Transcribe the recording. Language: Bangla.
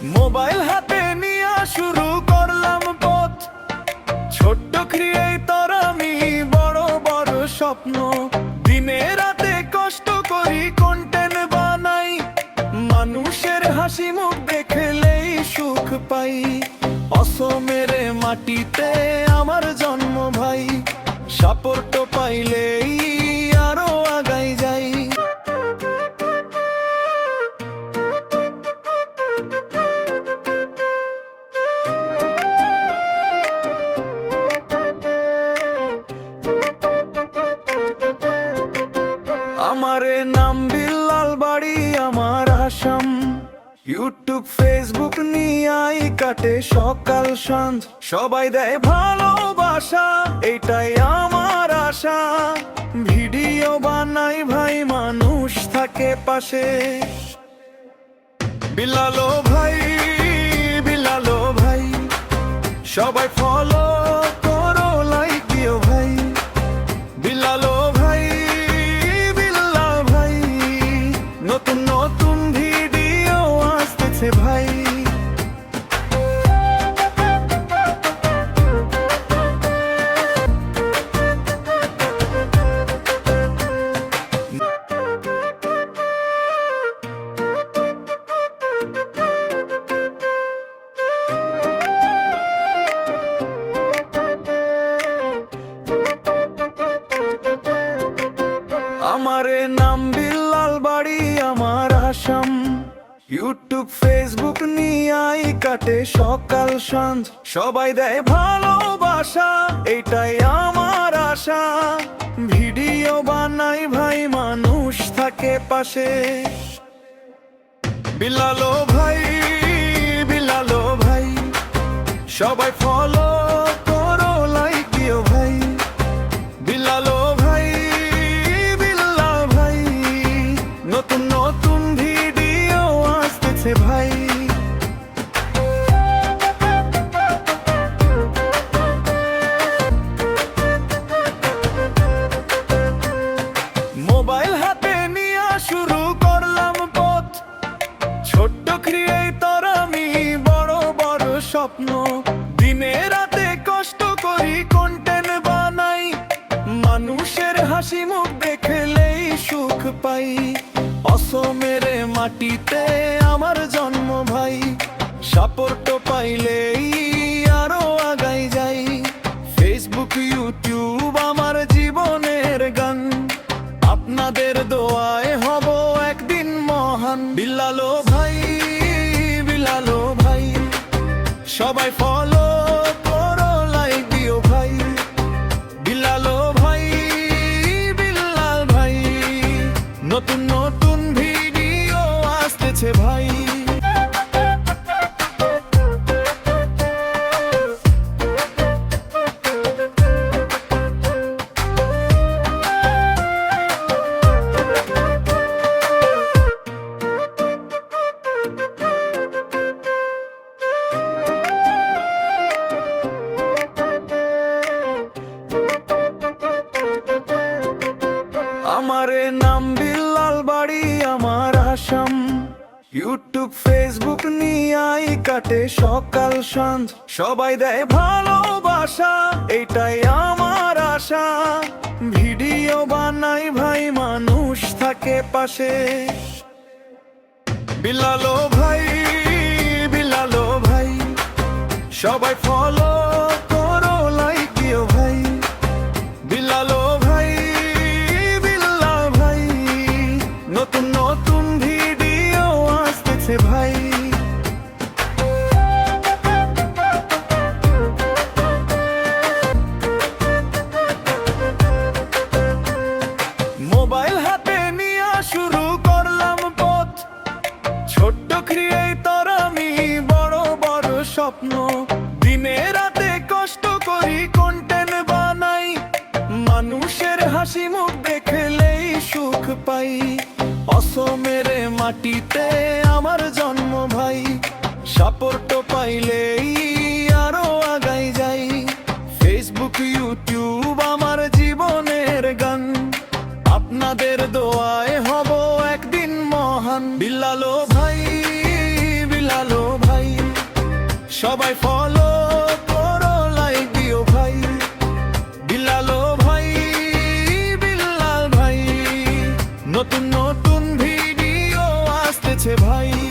মোবাইল হাতে নিয়ে শুরু করলাম পথ, ছোট্ট ক্রিয়েটর আমি, বড় বড় স্বপ্ন। দিনে রাতে কষ্ট করি, কন্টেন্ট বানাই, মানুষের হাসি মুখ দেখলেই সুখ পাই। অসমের মাটিতে আমার জন্ম ভাই, সাপোর্ট পাইলেই আরো আগাই যাই। আমার নাম বিল্লাল, বাড়ি আমার আসাম। ইউটিউব ফেসবুক নিয়াই কাটে সকাল সন্ধ্য, সবাই দেয় ভালোবাসা, এটাই আমার আশা। ভিডিও বানাই ভাই, মানুষ থাকে পাশে। বিল্লালো ভাই, বিল্লালো ভাই, সবাই ফলো করো, লাইক দিও ভাই। বিল্লালো ভাই, বিল্লাল ভাই, নতুন নতুন ভিডিও আসতেছে ভাই। আমার নাম বিল্লাল, বাড়ি আমার আসাম। ইউটিউব ফেসবুক নিয়াই কাটে সকাল সন্ধ্য, সবাই দেয় ভালোবাসা, এটাই আমার আশা। ভিডিও বানাই ভাই, মানুষ থাকে পাশে। বিল্লালো ভাই, বিল্লালো ভাই, সবাই ফলো করো, লাইক দিও ভাই। বিল্লালো ভাই, বিল্লাল ভাই, নতুন নতুন ভিডিও আসতেছে ভাই। মোবাইল হাতে নিয়ে শুরু করলাম পথ, ছোট্ট ক্রিয়েটর আমি, বড় বড় স্বপ্ন। দিনে রাতে কষ্ট করি, কন্টেন্ট বানাই, মানুষের হাসি মুখ দেখলেই সুখ পাই। অসমের মাটিতে আমার জন্ম ভাই, সাপোর্ট পাইলেই আরো আগাই যাই। ফেসবুক ইউটিউব আমার জীবনের গান, আপনাদের দোয়ায় হব একদিন মহান। বিল্লালো ভাই, বিল্লালো ভাই, সবাই ফলো করো, লাইক দিও ভাই। বিল্লালো ভাই, বিল্লাল ভাই, নতুন নতুন ভিডিও আসতেছে ভাই। আমার নাম বিল্লাল, বাড়ি আমার আসাম। ইউটিউব ফেসবুক নিয়াই কাটে সকাল সন্ধ্য, সবাই দেয় ভালোবাসা, এটাই আমার আশা। ভিডিও বানাই ভাই, মানুষ থাকে পাশে। বিল্লালো ভাই, বিল্লালো ভাই, সবাই ফলো করো, লাইক দিও ভাই। বিল্লালো ভাই, বিল্লাল ভাই, নতুন নতুন ভিডিও আসতেছে ভাই। মোবাইল হাতে নিয়ে শুরু করলাম পথ, ছোট্ট ক্রিয়েটর আমি, বড় বড় স্বপ্ন। দিনে রাতে কষ্ট করি, কন্টেন্ট বানাই, মানুষের হাসি মুখ দেখলেই সুখ পাই। অসমের মাটিতে আমার জন্ম ভাই, সাপোর্ট পাইলেই আরো আগাই যাই। ফেসবুক ইউটিউব আমার জীবনের গান, আপনাদের দোয়ায় হব একদিন মহান। বিল্লালো ভাই, বিল্লালো ভাই, সবাই ফলো করো, লাইক দিও ভাই। বিলালো ভাই, বিল্লাল ভাই, নতুন নতুন ভিডিও আসতেছে ভাই।